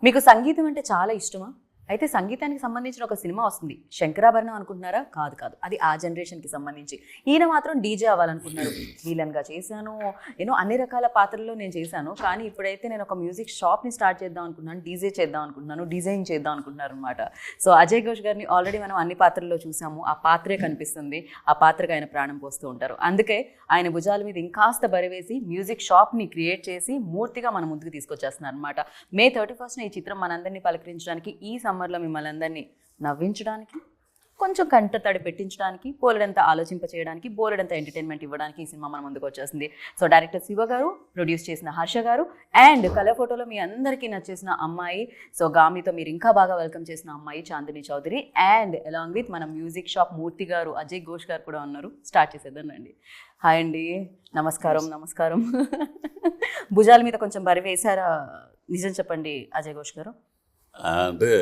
మీకు సంగీతం అంటే చాలా ఇష్టమా? అయితే సంగీతానికి సంబంధించిన ఒక సినిమా వస్తుంది. శంకరాభరణం అనుకుంటున్నారా? కాదు కాదు, అది ఆ జనరేషన్కి సంబంధించి. ఈయన మాత్రం డీజే అవ్వాలనుకుంటున్నారు. విలన్గా చేశాను, అన్ని రకాల పాత్రల్లో నేను చేశాను. కానీ ఇప్పుడైతే నేను ఒక మ్యూజిక్ షాప్ని స్టార్ట్ చేద్దాం అనుకుంటున్నాను, డీజే చేద్దాం అనుకుంటున్నాను, డిజైన్ చేద్దాం అనుకుంటున్నారు అనమాట. సో అజయ్ ఘోష్ గారిని ఆల్రెడీ మనం అన్ని పాత్రల్లో చూసాము. ఆ పాత్రే కనిపిస్తుంది, ఆ పాత్రకు ఆయన ప్రాణం పోస్తూ ఉంటారు. అందుకే ఆయన భుజాల మీద ఇంకాస్త బరివేసి మ్యూజిక్ షాప్ని క్రియేట్ చేసి మూర్తిగా మన ముందుకు తీసుకొచ్చేస్తున్నారు అనమాట. మే 31న ఈ చిత్రం మనందరినీ పలకరించడానికి, ఈ సమ్మర్లో మిమ్మల్ని అందరినీ నవ్వించడానికి, కొంచెం కంట తడి పెట్టించడానికి, బోలెడంత ఆలోచింప చేయడానికి, బోలెడంత ఎంటర్టైన్మెంట్ ఇవ్వడానికి ఈ సినిమా మన ముందుకు వచ్చేసింది. సో డైరెక్టర్ శివ గారు, ప్రొడ్యూస్ చేసిన హర్ష గారు, అండ్ కలర్ ఫోటోలో మీ అందరికీ నచ్చేసిన అమ్మాయి, సో గామితో మీరు ఇంకా బాగా వెల్కమ్ చేసిన అమ్మాయి Chandini Chowdary, and along with మన మ్యూజిక్ షాప్ మూర్తి గారు, అజయ్ ఘోష్ గారు కూడా ఉన్నారు. స్టార్ట్ చేసేద్దాం రండి. హాయ్ అండి, నమస్కారం. నమస్కారం. భుజాల మీద కొంచెం బరి వేశారా? నిజం చెప్పండి అజయ్ ఘోష్ గారు. అంటే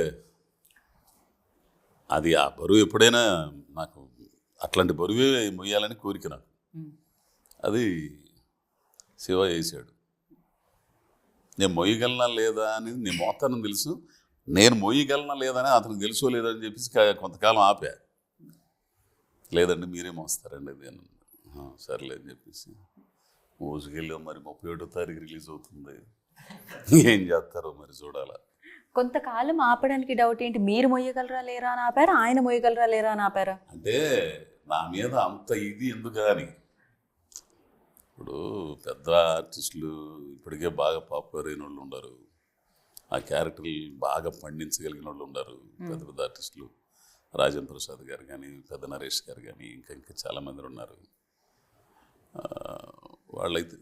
అది ఆ బరువు ఎప్పుడైనా నాకు అట్లాంటి బరువే మొయ్యాలని కోరిక నాకు. అది శివ వేసాడు. నేను మొయ్యగలనా లేదా అనేది నేను మోతాను తెలుసు, నేను మొయ్యగలనా లేదా అని అతనికి తెలుసో లేదని చెప్పేసి కొంతకాలం ఆపా. లేదండి మీరే మోస్తారండి అది అని. సర్లే అని చెప్పేసి మోసుకెళ్ళాం. మరి 31వ తారీఖు రిలీజ్ అవుతుంది, ఏం చేస్తారో మరి చూడాలా. కొంతకాలం ఆపడానికి డౌట్ ఏంటి? మీరు మొయ్యగలరా లేరా అని ఆపారా, ఆయన మొయ్యగలరా లేరా అని ఆపారా? అంటే నా మీద అంత ఇది ఎందుకు అని. ఇప్పుడు పెద్ద ఆర్టిస్టులు ఇప్పటికే బాగా పాపులర్ అయిన వాళ్ళు ఉన్నారు, ఆ క్యారెక్టర్లు బాగా పండించగలిగిన వాళ్ళు ఉన్నారు. పెద్ద పెద్ద ఆర్టిస్టులు, రాజేంద్ర ప్రసాద్ గారు కానీ, పెద్ద నరేష్ గారు కానీ, ఇంకా చాలామంది ఉన్నారు. వాళ్ళైతే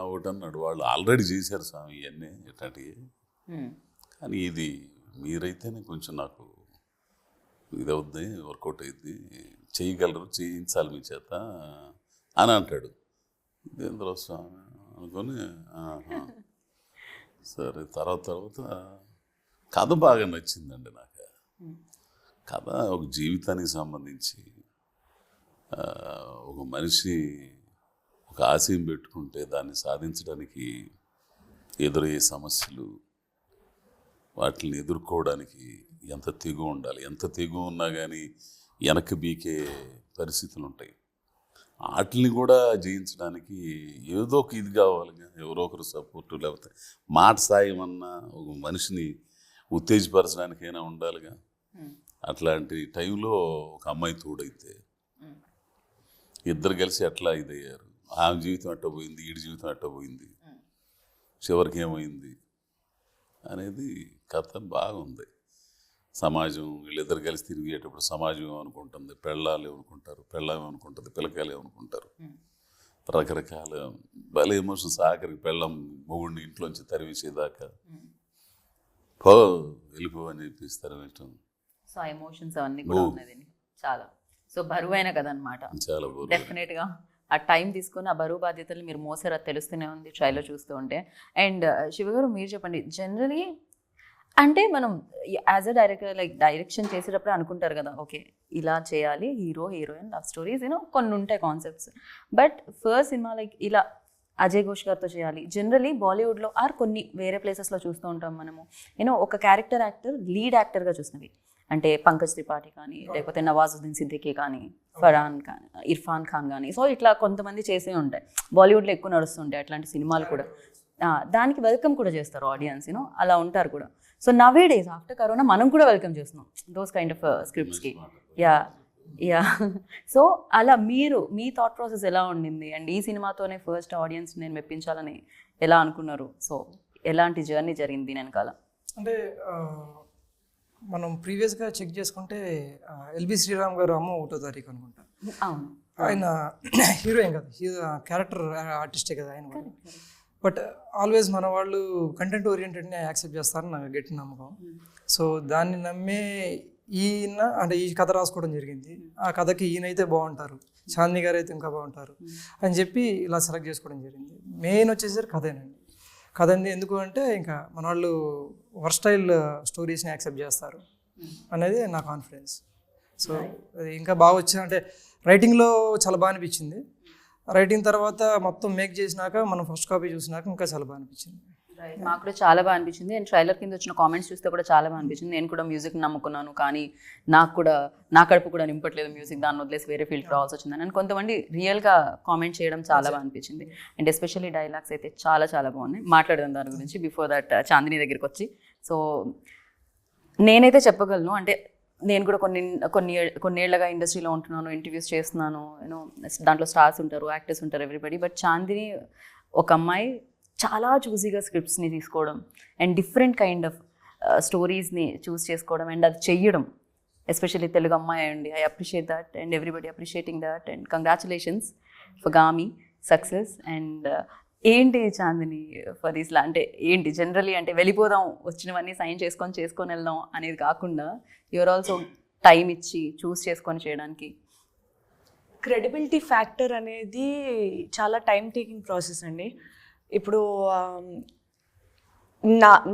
ఒకటి అన్నాడు, వాళ్ళు ఆల్రెడీ చేశారు స్వామి ఇవన్నీ ఇట్లాంటివి. కానీ ఇది మీరైతేనే కొంచెం నాకు ఇది అవుద్ది, వర్కౌట్ అయింది, చేయగలరు, చేయించాలి మీ చేత అని అంటాడు. ఇదేంద్ర స్వామి అనుకొని సరే. తర్వాత కథ బాగా నచ్చిందండి నాకు. కథ ఒక జీవితానికి సంబంధించి, ఒక మనిషి ఒక ఆశయం పెట్టుకుంటే దాన్ని సాధించడానికి ఎదురయ్యే సమస్యలు, వాటిని ఎదుర్కోవడానికి ఎంత తెగు ఉండాలి, ఎంత తెగు ఉన్నా కానీ వెనక్కి బీకే పరిస్థితులు ఉంటాయి. వాటిని కూడా జయించడానికి ఏదో ఒక ఇది కావాలిగా, ఎవరో ఒకరు సపోర్టు, లేకపోతే మాట సాయం అన్నా ఒక మనిషిని ఉత్తేజపరచడానికైనా ఉండాలిగా. అట్లాంటి టైంలో ఒక అమ్మాయి తోడైతే ఇద్దరు కలిసి ఎట్లా ఇదయ్యారు, ఆమె జీవితం ఎట్ట పోయింది, ఈడి జీవితం ఎట్ట పోయింది, చివరికి ఏమైంది అనేది కథ బాగుంది. సమాజం వీళ్ళిద్దరు కలిసి తిరిగేటప్పుడు సమాజం ఏమనుకుంటుంది, పెళ్ళాలు ఏమనుకుంటారు, పెళ్ళాం ఏమనుకుంటుంది, పిల్లకాయలు ఏమనుకుంటారు, రకరకాల భలే ఎమోషన్స్. ఆఖరికి పెళ్ళం మొగుడిని ఇంట్లోంచి తరివేసేదాకా పో వెళ్ళిపో అని చెప్పిస్తారు. సో ఎమోషన్స్ అవన్నీ కూడా ఉన్నది చాలా. సో బరువైన కథ అనమాట. చాలా డెఫినెట్గా ఆ టైం తీసుకొని ఆ బరువు బాధ్యతలు మీరు మోసారు, అది తెలుస్తూనే ఉంది ట్రైలర్ చూస్తూ ఉంటే. అండ్ శివగారు మీరు చెప్పండి, జనరలీ అంటే మనం as a director like direction చేసేటప్పుడు అనుకుంటారు కదా, ఓకే ఇలా చేయాలి, హీరో హీరోయిన్ లవ్ స్టోరీస్ కొన్ని ఉంటాయి concepts. But first cinema like ఇలా అజయ్ ఘోష్ గారితో చేయాలి. జనరలీ బాలీవుడ్లో ఆర్ కొన్ని వేరే ప్లేసెస్లో చూస్తూ ఉంటాం మనము, ఒక క్యారెక్టర్ యాక్టర్ లీడ్ యాక్టర్గా చూసినవి. అంటే పంకజ్ త్రిపాఠి కానీ, లేకపోతే నవాజుద్దీన్ సిద్దికీ కానీ, ఫరాన్ కానీ, ఇర్ఫాన్ ఖాన్ కానీ, సో ఇట్లా కొంతమంది చేసే ఉంటాయి. బాలీవుడ్లో ఎక్కువ నడుస్తుంటాయి అట్లాంటి సినిమాలు కూడా. దానికి వెల్కమ్ కూడా చేస్తారు ఆడియన్స్, అలా ఉంటారు కూడా. So nowadays after corona మనం కూడా వెల్కమ్ చేస్తున్నాం దోస్ కైండ్ ఆఫ్ స్క్రిప్ట్స్కి. యా సో అలా మీ థాట్ ప్రాసెస్ ఎలా ఉండింది? అండ్ ఈ సినిమాతోనే ఫస్ట్ ఆడియన్స్ నేను మెప్పించాలని ఎలా అనుకున్నారు? సో ఎలాంటి జర్నీ జరిగింది వెనకాల? అంటే మనం ప్రీవియస్గా చెక్ చేసుకుంటే ఎల్బి శ్రీరామ్ గారు అమ్మ 1వ తారీఖు అనుకుంటా. అవును, ఆయన హీరోయిన్ కదా, క్యారెక్టర్ ఆర్టిస్టే కదా ఆయన కూడా. బట్ ఆల్వేస్ మన వాళ్ళు కంటెంట్ ఓరియంటెడ్ని యాక్సెప్ట్ చేస్తారని నాకు గట్టి నమ్మకం. సో దాన్ని నమ్మే ఈయన అంటే ఈ కథ రాసుకోవడం జరిగింది. ఆ కథకి ఈయనైతే బాగుంటారు, చాందిని గారు అయితే ఇంకా బాగుంటారు అని చెప్పి ఇలా సెలెక్ట్ చేసుకోవడం జరిగింది. మెయిన్ వచ్చేసరికి కథేనండి. కథ ఎందుకు అంటే ఇంకా మన వాళ్ళు వర్స్టైల్ స్టోరీస్ని యాక్సెప్ట్ చేస్తారు అనేది నా కాన్ఫిడెన్స్. సో అది ఇంకా బాగా వచ్చింది. అంటే రైటింగ్లో చాలా బాగా అనిపించింది. రైటింగ్ తర్వాత మొత్తం మేక్ చేసినాక మనం ఫస్ట్ కాపీ చూసినాక ఇంకా చాలా బాగా అనిపించింది. మాకు కూడా చాలా బాగా అనిపించింది. అండ్ ట్రైలర్ కింద వచ్చిన కామెంట్స్ చూస్తే కూడా చాలా బాగా అనిపించింది. నేను కూడా మ్యూజిక్ నమ్ముకున్నాను, కానీ నాకు కూడా నా కడుపు కూడా నింపట్లేదు మ్యూజిక్, దాన్ని వదిలేసి వేరే ఫీల్డ్కి రావాల్సి వచ్చిందని అని కొంతమంది రియల్గా కామెంట్ చేయడం చాలా బాగా అనిపించింది. అండ్ ఎస్పెషల్లీ డైలాగ్స్ అయితే చాలా చాలా బాగున్నాయి. మాట్లాడదాం దాని గురించి బిఫోర్ దట్ చాందిని దగ్గరికి వచ్చి. సో నేనైతే చెప్పగలను, అంటే నేను కూడా కొన్నేళ్లుగా ఇండస్ట్రీలో ఉంటున్నాను, ఇంటర్వ్యూస్ చేస్తున్నాను, దాంట్లో స్టార్స్ ఉంటారు, యాక్టర్స్ ఉంటారు, ఎవ్రీబడి. బట్ చాందిని ఒక అమ్మాయి చాలా చూసీగా స్క్రిప్ట్స్ని తీసుకోవడం అండ్ డిఫరెంట్ కైండ్ ఆఫ్ స్టోరీస్ని చూస్ చేసుకోవడం అండ్ అది చెయ్యడం, ఎస్పెషల్లీ తెలుగు అమ్మాయి అండి. I appreciate that and everybody appreciating that and congratulations for Gaami success. And ఏంటి చాందిని ఫర్ దిస్ అంటే ఏంటి జనరలీ అంటే వెళ్ళిపోదాం, వచ్చినవన్నీ సైన్ చేసుకొని వెళ్దాం అనేది కాకుండా యువర్ ఆల్సో టైం ఇచ్చి చూస్ చేసుకొని చేయడానికి? క్రెడిబిలిటీ ఫ్యాక్టర్ అనేది చాలా టైం టేకింగ్ ప్రాసెస్ అండి. ఇప్పుడు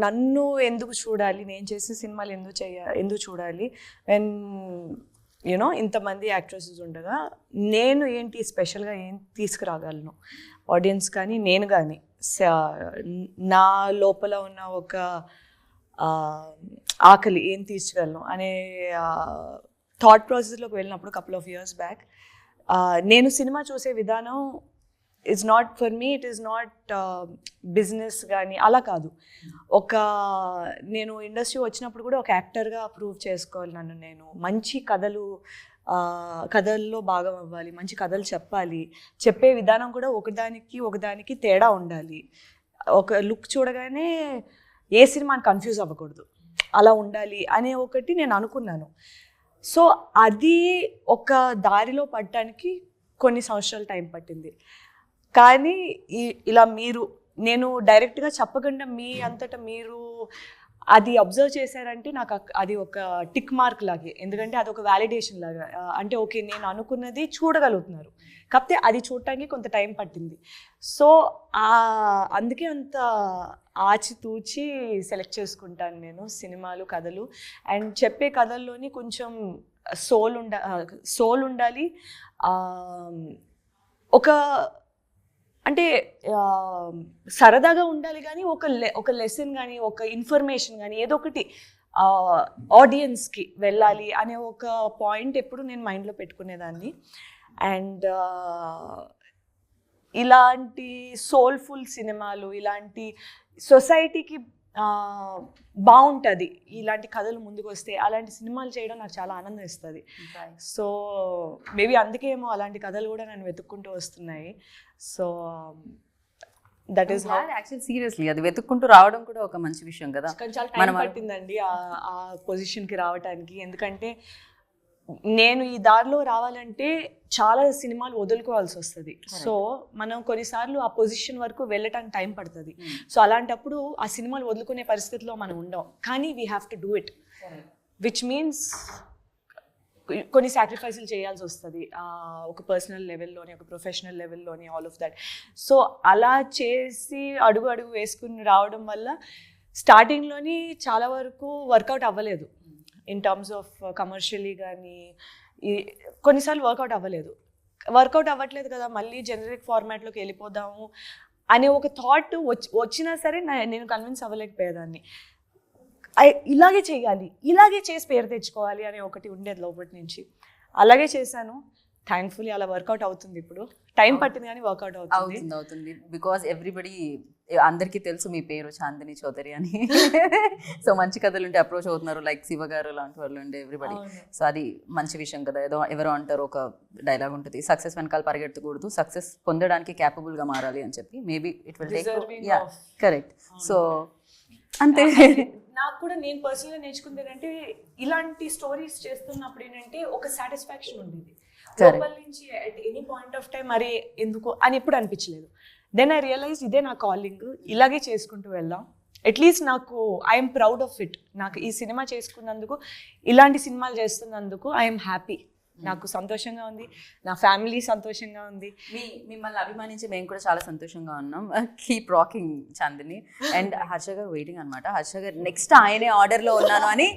నన్ను ఎందుకు చూడాలి, నేను చేసే సినిమాలు ఎందుకు చూడాలి వెన్ యూనో ఇంతమంది యాక్ట్రెసెస్ ఉండగా నేను ఏంటి స్పెషల్గా ఏం తీసుకురాగలను ఆడియన్స్ కానీ నేను కానీ నా లోపల ఉన్న ఒక ఆకలి ఏం తీర్చగలను అనే థాట్ ప్రాసెస్లోకి వెళ్ళినప్పుడు కపుల్ ఆఫ్ ఇయర్స్ బ్యాక్ నేను సినిమా చూసే విధానం it's not for me, it is not business కానీ అలా కాదు. నేను ఇండస్ట్రీ వచ్చినప్పుడు కూడా ఒక యాక్టర్గా ప్రూవ్ చేసుకోవాలి నన్ను నేను. మంచి కథల్లో భాగం అవ్వాలి, మంచి కథలు చెప్పాలి, చెప్పే విధానం కూడా ఒకదానికి తేడా ఉండాలి. ఒక లుక్ చూడగానే ఏ సినిమాని కన్ఫ్యూజ్ అవ్వకూడదు, అలా ఉండాలి అనే ఒకటి నేను అనుకున్నాను. సో అది ఒక దారిలో పడటానికి కొన్ని సంవత్సరాలు టైం పట్టింది. కానీ ఇలా నేను డైరెక్ట్గా చెప్పకుండా మీ అంతటా మీరు అది అబ్జర్వ్ చేశారంటే నాకు అది ఒక టిక్ మార్క్ లాగే, ఎందుకంటే అది ఒక వ్యాలిడేషన్ లాగా. అంటే ఓకే నేను అనుకున్నది చూడగలుగుతున్నారు, కాకపోతే అది చూడటానికి కొంత టైం పట్టింది. సో అందుకే అంత ఆచితూచి సెలెక్ట్ చేసుకుంటాను నేను సినిమాలు, కథలు. అండ్ చెప్పే కథల్లోని కొంచెం సోల్ ఉండాలి. ఒక అంటే సరదాగా ఉండాలి, కానీ ఒక లెసన్ కానీ ఒక ఇన్ఫర్మేషన్ కానీ ఏదో ఒకటి ఆడియన్స్కి వెళ్ళాలి అనే ఒక పాయింట్ ఎప్పుడు నేను మైండ్లో పెట్టుకునేదాన్ని. అండ్ ఇలాంటి సోల్ఫుల్ సినిమాలు, ఇలాంటి సొసైటీకి బాగుంటుంది ఇలాంటి కథలు ముందుకు వస్తే, అలాంటి సినిమాలు చేయడం నాకు చాలా ఆనందం ఇస్తుంది. సో మేబీ అందుకేమో అలాంటి కథలు కూడా నన్ను వెతుక్కుంటూ వస్తున్నాయి. So that is actually seriously అది వెతుక్కుంటూ రావడం కూడా ఒక మంచి విషయం కదా. చాలా టైం పట్టిందండి ఆ పొజిషన్కి రావడానికి. ఎందుకంటే నేను ఈ దారిలో రావాలంటే చాలా సినిమాలు వదులుకోవాల్సి వస్తుంది. సో మనం కొన్నిసార్లు ఆ పొజిషన్ వరకు వెళ్ళటానికి టైం పడుతుంది. సో అలాంటప్పుడు ఆ సినిమాలు వదులుకునే పరిస్థితిలో మనం ఉండం, కానీ we have to do it, which means కొన్ని సాక్రిఫైసులు చేయాల్సి వస్తుంది ఒక పర్సనల్ లెవెల్లోని, ఒక ప్రొఫెషనల్ లెవెల్లోని, ఆల్ ఆఫ్ దట్. సో అలా చేసి అడుగు వేసుకుని రావడం వల్ల స్టార్టింగ్లోని చాలా వరకు వర్కౌట్ అవ్వలేదు ఇన్ టర్మ్స్ ఆఫ్ కమర్షియలీ కానీ. కొన్నిసార్లు వర్కౌట్ అవ్వట్లేదు కదా, మళ్ళీ జనరిక్ ఫార్మాట్లోకి వెళ్ళిపోదాము అనే ఒక థాట్ వచ్చినా సరే నేను కన్విన్స్ అవ్వలేకపోయేదాన్ని. ఇలాగే చేయాలి, ఇలాగే చేసి పేరు తెచ్చుకోవాలి అనే ఒకటి ఉండేది లోపటి నుంచి. అలాగే చేశాను. థ్యాంక్ఫుల్లీ అలా వర్కౌట్ అవుతుంది. ఇప్పుడు టైం పట్టింది కానీ వర్కౌట్ అవుతుంది. బికాజ్ ఎవ్రీబడి అందరికీ తెలుసు మీ పేరు చాందిని చౌదరి అని. సో మంచి కథలు ఉంటే అప్రోచ్ అవుతున్నారు, లైక్ శివ గారు లాంటి వాళ్ళు ఉండే ఎవ్రీబడి. సో అది మంచి విషయం కదా. ఎవరో అంటారు, ఒక డైలాగ్ ఉంటుంది, సక్సెస్ వెనకాల పరిగెత్తకూడదు, సక్సెస్ పొందడానికి క్యాపబుల్గా మారాలి అని చెప్పి. Maybe it will take. Yeah correct. So అంతే. నాకు కూడా నేను పర్సనల్గా నేర్చుకుంది ఏంటంటే ఇలాంటి స్టోరీస్ చేస్తున్నప్పుడు ఏంటంటే ఒక సాటిస్ఫాక్షన్ ఉండేది లోపల నుంచి. At any point of time మరి ఎందుకు అని ఎప్పుడు అనిపించలేదు. దెన్ ఐ రియలైజ్ ఇదే నా కాలింగ్, ఇలాగే చేసుకుంటూ వెళ్దాం. అట్లీస్ట్ నాకు ఐఎమ్ ప్రౌడ్ ఆఫ్ ఇట్. నాకు ఈ సినిమా చేసుకున్నందుకు, ఇలాంటి సినిమాలు చేస్తున్నందుకు ఐఎమ్ హ్యాపీ. నాకు సంతోషంగా ఉంది, నా ఫ్యామిలీ సంతోషంగా ఉంది. మిమ్మల్ని అభిమానించి మేము కూడా చాలా సంతోషంగా ఉన్నాం. Keep rocking Chandini. And Harsha garu waiting అనమాట. హర్ష గారు నెక్స్ట్ ఆయనే ఆర్డర్లో ఉన్నాను అని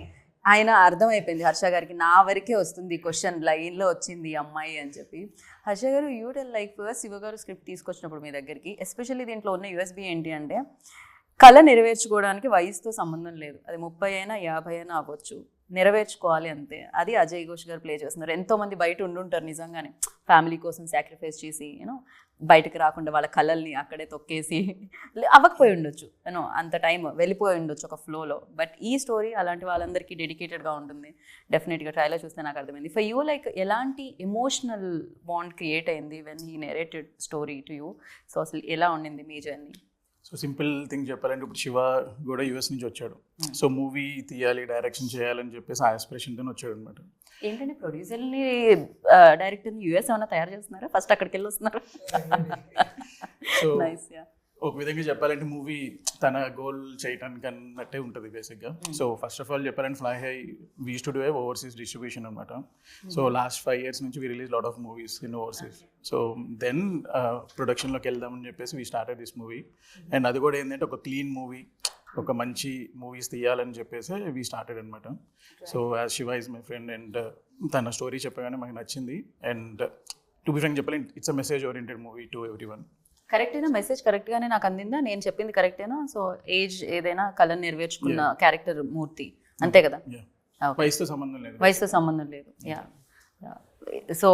ఆయన అర్థమైపోయింది హర్ష గారికి. నా వరకే వస్తుంది క్వశ్చన్, లైన్లో వచ్చింది అమ్మాయి అని చెప్పి. హర్ష గారు you tell, like first Shiva గారు స్క్రిప్ట్ తీసుకొచ్చినప్పుడు మీ దగ్గరికి, ఎస్పెషల్లీ దీంట్లో ఉన్న యూఎస్బీ ఏంటి అంటే కళ నెరవేర్చుకోవడానికి వయసుతో సంబంధం లేదు. అది 30 అయినా 50 అయినా అవ్వచ్చు, నెరవేర్చుకోవాలి అంతే. అది అజయ్ ఘోష్ గారు ప్లే చేస్తున్నారు. ఎంతోమంది బయట ఉండుంటారు నిజంగానే, ఫ్యామిలీ కోసం సాక్రిఫైస్ చేసి బయటకు రాకుండా వాళ్ళ కళల్ని అక్కడే తొక్కేసి అవ్వకపోయి ఉండొచ్చు, అంత టైం వెళ్ళిపోయి ఉండొచ్చు ఒక ఫ్లోలో. బట్ ఈ స్టోరీ అలాంటి వాళ్ళందరికీ డెడికేటెడ్గా ఉంటుంది. డెఫినెట్గా ట్రైలర్ చూస్తే నాకు అర్థమైంది. ఫర్ యూ లైక్ ఎలాంటి ఎమోషనల్ బాండ్ క్రియేట్ అయింది when he narrated story to you? So అసలు ఎలా ఉండింది మీ జర్నీ? సో సింపుల్ థింగ్ చెప్పాలంటే ఇప్పుడు శివ కూడా యూఎస్ నుంచి వచ్చాడు. సో మూవీ తీయాలి, డైరెక్షన్ చేయాలని చెప్పేసి ఆ ఆస్పిరేషన్తో వచ్చాడు అనమాట. ఏంటంటే ప్రొడ్యూసర్ని డైరెక్టర్ని యూఎస్ ఏమైనా తయారు చేస్తున్నారా? ఫస్ట్ అక్కడికి వెళ్ళి వస్తున్నారు. So nice. ఒక విధంగా చెప్పాలంటే మూవీ తన గోల్ చేయడానికి అన్నట్టే ఉంటుంది బేసిక్గా. సో ఫస్ట్ ఆఫ్ ఆల్ చెప్పాలంటే fly high we to do overseas distribution అనమాట. సో లాస్ట్ 5 years నుంచి we release lot of movies in overseas. So then ప్రొడక్షన్లోకి వెళ్దామని చెప్పేసి we started this movie. And అది కూడా ఏంటంటే ఒక క్లీన్ మూవీ, ఒక మంచి మూవీస్ తీయాలని చెప్పేసి వీ స్టార్టెడ్ అనమాట. So as Shiva is my friend and తన స్టోరీ చెప్పగానే మాకు నచ్చింది. అండ్ టు బి ఫ్రాంక్ చెప్పాలి, it's a message oriented movie to everyone. కరెక్టేనా? మెసేజ్ కరెక్ట్గానే నాకు అందిందా? నేను చెప్పింది కరెక్టేనా? సో ఏజ్ ఏదైనా కళను నెరవేర్చుకున్న క్యారెక్టర్ మూర్తి, అంతే కదా? వయసుతో సంబంధం లేదు. వయసుతో సంబంధం లేదు. యా. సో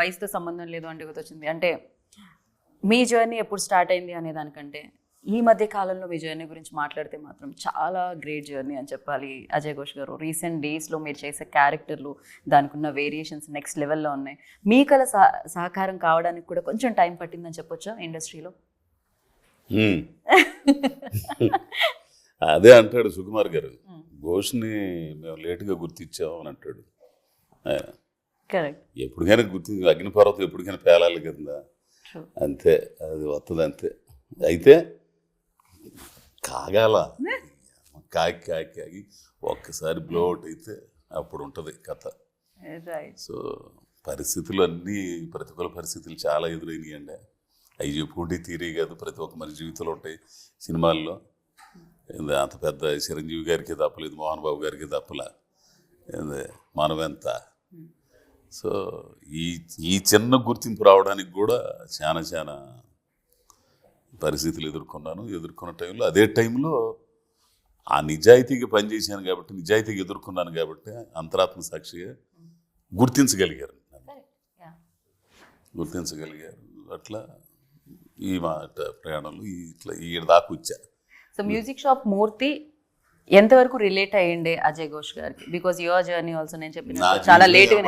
వయసుతో సంబంధం లేదు అంటే గుర్తొచ్చింది. అంటే మీ జర్నీ ఎప్పుడు స్టార్ట్ అయింది అనే దానికంటే ఈ మధ్య కాలంలో మీ జర్నీ గురించి మాట్లాడితే మాత్రం చాలా గ్రేట్ జర్నీ అని చెప్పాలి అజయ్ ఘోష్ గారు. రీసెంట్ డేస్లో మీరు చేసే క్యారెక్టర్లు, దానికి ఉన్న వేరియేషన్స్ నెక్స్ట్ లెవెల్లో ఉన్నాయి. మీ కళ సహకారం కావడానికి కూడా కొంచెం టైం పట్టిందని చెప్పొచ్చా ఇండస్ట్రీలో? అదే అంటాడు సుకుమార్ గారు, ఘోష్ని మేము లేటుగా గుర్తించాము అని అంటాడు. కరెక్ట్. ఎప్పటికైనా అగ్నిపర్వతం ఎప్పటికైనా పేలాలి కదా, అంతే, అది వస్తుంది అంతే. అయితే కాగాల కాగి ఒక్కసారి బ్లో అవుట్ అయితే అప్పుడు ఉంటుంది కథ. సో పరిస్థితులు అన్నీ, ప్రతికూల పరిస్థితులు చాలా ఎదురైనాయండి. అవి చెప్పుకుంటే తీరే కాదు, ప్రతి ఒక్క మన జీవితంలో ఉంటాయి. సినిమాల్లో అంత పెద్ద చిరంజీవి గారికి తప్పలేదు, మోహన్ బాబు గారికి తప్పలే, మనమెంత. సో ఈ చిన్న గుర్తింపు రావడానికి కూడా చాలా పరిస్థితులు ఎదుర్కొన్న టైంలో, అదే టైంలో ఆ నిజాయితీగా పనిచేశాను కాబట్టి, నిజాయితీగా ఎదుర్కొన్నాను కాబట్టి అంతరాత్మ సాక్షిగా గుర్తించగలిగారు. అట్లా ఈ మాట ప్రయాణంలో ఇట్లా ఈ దాకా వచ్చా. సో మ్యూజిక్ షాప్ మూర్తి ఎంతవరకు రిలేట్ అయ్యిండే అజయ్ ఘోష్ గారికి? బికాస్ యువర్ జర్నీ ఆల్సో నేను చెప్పిన చాలా లేట్గా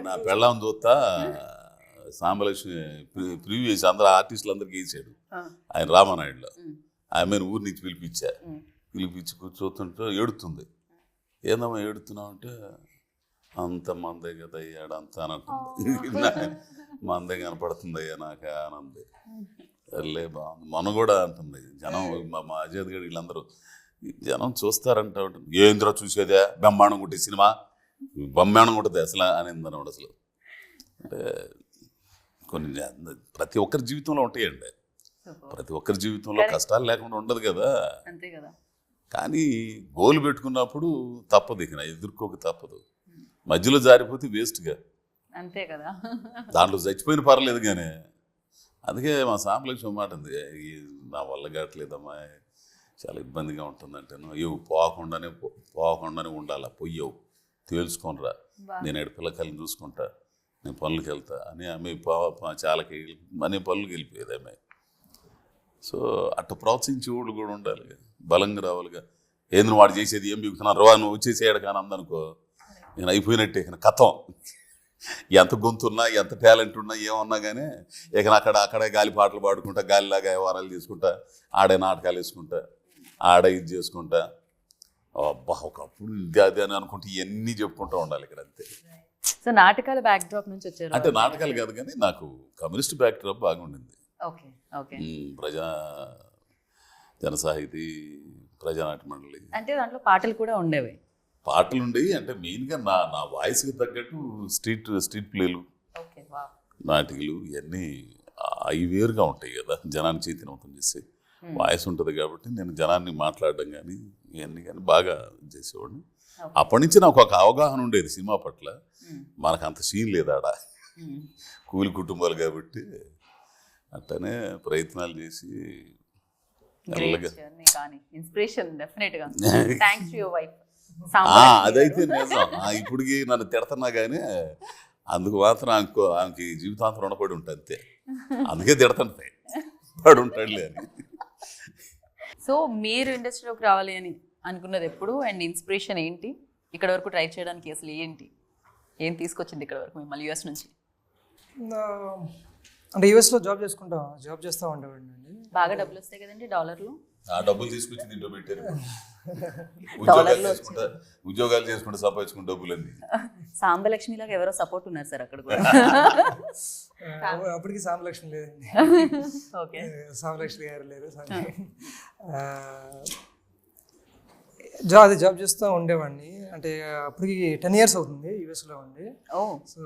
నా పెళ్ళాం చూస్తా సాంబలక్ష్మి ప్రివ్యూ చేసి అందరూ ఆర్టిస్టులు అందరికి వేసాడు ఆయన రామానాయుడులో. ఆమెను ఊరి నుంచి పిలిపించి కూర్చోతుంటే ఏడుతుంది. ఏందమ్మా ఏడుతున్నావు అంటే, అంత మందే కదా అయ్యాడు అంత అని అంటుంది. మందే కనపడుతుంది అయ్యా నాకు ఆనందే. లే బాగుంది. మొన్న కూడా అంటుంది జనం, మా అజయ్ గారు వీళ్ళందరూ జనం చూస్తారంట. ఏంద్రా చూసేదే, బ్రహ్మాండం కొట్టే సినిమా, బ్రహ్మాండం కొట్టదు అసలు అనేది అన్నమాట. అసలు అంటే కొన్ని ప్రతి ఒక్కరి జీవితంలో ఉంటాయండి, ప్రతి ఒక్కరి జీవితంలో కష్టాలు లేకుండా ఉండదు కదా. అంతే కదా. కానీ గోల్ పెట్టుకున్నప్పుడు తప్పదు, ఇక ఎదుర్కోక తప్పదు. మధ్యలో జారిపోతే వేస్ట్గా, అంతే కదా. దాంట్లో చచ్చిపోయిన పర్లేదు. కానీ అందుకే మా సాంబలక్ష్మి మాట ఉంది, నా వల్ల కావట్లేదమ్మా, చాలా ఇబ్బందిగా ఉంటుందంటే, నువ్వు పోకుండానే ఉండాలా, పొయ్యవు తేల్చుకోనరా, నేను ఏడు పిల్లకాయలను చూసుకుంటా, నేను పనులకి వెళ్తా అని ఆమె చాలాకి అనే పనులకి వెళ్ళిపోయేది ఆమె. సో అట్లా ప్రోత్సహించే వాళ్ళు కూడా ఉండాలి, బలంగా రావాలిగా. ఏంది వాడు చేసేది ఏం బిగుతున్నాను రవా, నువ్వు వచ్చేసేయడు కానీ అందనుకో, నేను అయిపోయినట్టే ఇక కథం. ఎంత గొంతున్నా, ఎంత టాలెంట్ ఉన్నా, ఏమన్నా కానీ ఇక అక్కడే గాలి పాటలు పాడుకుంటా, గాలిలాగా వ్యవహారాలు తీసుకుంటా, ఆడే నాటకాలు వేసుకుంటా, ఆడ ఇది చేసుకుంటా, అబ్బా ఒకప్పుడు ఇది అది అని అనుకుంటే ఇవన్నీ చెప్పుకుంటూ ఉండాలి ఇక్కడ, అంతే. సో నాటకాల బ్యాక్ డ్రాప్ నుంచి వచ్చారు అంటే నాటకాలు కాదు కానీ నాకు కమ్యూనిస్ట్ బ్యాక్ డ్రాప్ బాగుండింది. జన సాహితీ, ప్రజానాట్య మండలి, అంటే దాంట్లో పాటలు కూడా ఉండేవి. పాటలు ఉండేవి. అంటే మెయిన్గా నా వాయిస్కి తగ్గట్టు స్ట్రీట్ ప్లేలు, నాటికలు ఇవన్నీ అవి వేరుగా ఉంటాయి కదా, జనాన్ని చైతన్యవంతం చేసే వాయిస్ ఉంటుంది కాబట్టి నేను జనాన్ని మాట్లాడడం కానీ ఇవన్నీ కానీ బాగా చేసేవాడిని. అప్పటి నుంచి నాకు ఒక అవగాహన ఉండేది సినిమా పట్ల. మనకు అంత సీన్ లేదు ఆడ, కూలి కుటుంబాలు కాబట్టి అట్టనే ప్రయత్నాలు చేసి గ్రేట్ జర్నీ కానీ ఇన్స్పిరేషన్ డెఫినెట్ గా థ్యాంక్స్ టు యువర్ వైఫ్ అదైతే నిజం. ఇప్పటికి నన్ను తిడుతున్నా కానీ అందుకు మాత్రం ఆమెకి జీవితాంతం రుణపడి ఉంటుంది అంతే. అందుకే తిడుతుంటాయి పడి ఉంటాడులే అని. సో మీరు ఇండస్ట్రీలోకి రావాలి అని అనుకున్నది ఎప్పుడు అండ్ ఇన్స్పిరేషన్ ఏంటి? ఇక్కడ వరకు ట్రై చేయడానికి అసలు ఏం తీసుకొచ్చింది ఇక్కడ వరకు మిమ్మల్ని యూఎస్ నుంచి? అంటే యూఎస్లో జాబ్ చేస్తూ ఉండేవాడిని అండి. బాగా డబ్బులు వస్తాయి కదండి డాలర్లు. ఆ డబ్బులు తీసుకొచ్చి దీంట్లో పెట్టారు. ఉద్యోగాలు చేసుకుంటే సంపాదించుకున్న డబ్బులన్నీ. సాంబలక్ష్మి లాగా ఎవరో సపోర్ట్ ఉన్నారు సార్ అక్కడ కూడా. అప్పటికి సాంబలక్ష్మి లేదండి. ఓకే, సాంబలక్ష్మి గారు లేరు. జాబ్ చేస్తూ ఉండేవాడిని. అంటే అప్పటికి 10 years అవుతుంది యూఎస్లో ఉండి. సో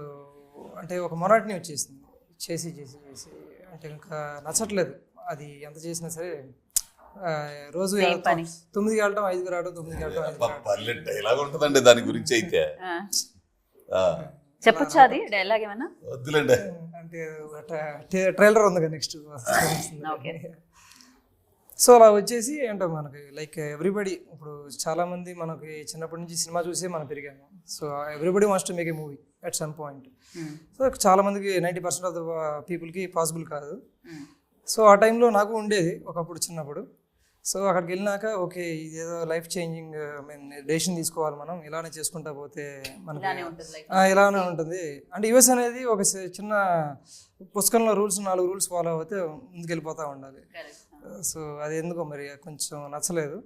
అంటే ఒక మొనాటిని వచ్చేసింది చేసి అంటే ఇంకా నచ్చట్లేదు. అది ఎంత చేసినా సరే రోజు 9కి వెళ్ళడం 5కి రావడం, 9కి వెళ్ళడం. డైలాగ్ ఉంటుందండి దాని గురించి అయితే. చెప్పొచ్చా అది డైలాగ్ ఏమన్నా? వద్దులేండి. అంటే ట్రైలర్ ఉంది కదా నెక్స్ట్. సో అలా వచ్చేసి అంటే మనకి లైక్ ఎవ్రీబడి, ఇప్పుడు చాలామంది మనకి చిన్నప్పటి నుంచి సినిమా చూసి మనం పెరిగాము. So everybody wants to make a movie at some point. So చాలామందికి 90% ఆఫ్ ద పీపుల్కి పాసిబుల్ కాదు. సో ఆ టైంలో నాకు ఉండేది ఒకప్పుడు చిన్నప్పుడు. సో అక్కడికి వెళ్ళినాక ఓకే ఇదేదో లైఫ్ చేంజింగ్ డెసిషన్ తీసుకోవాలి మనం, ఇలానే చేసుకుంటా పోతే మనకి ఇలానే ఉంటుంది. అంటే యూఎస్ అనేది ఒక చిన్న పుస్తకంలో 4 రూల్స్ ఫాలో అవుతే ముందుకు వెళ్ళిపోతూ ఉండాలి. సో అది ఎందుకో మరి కొంచెం నచ్చలేదు.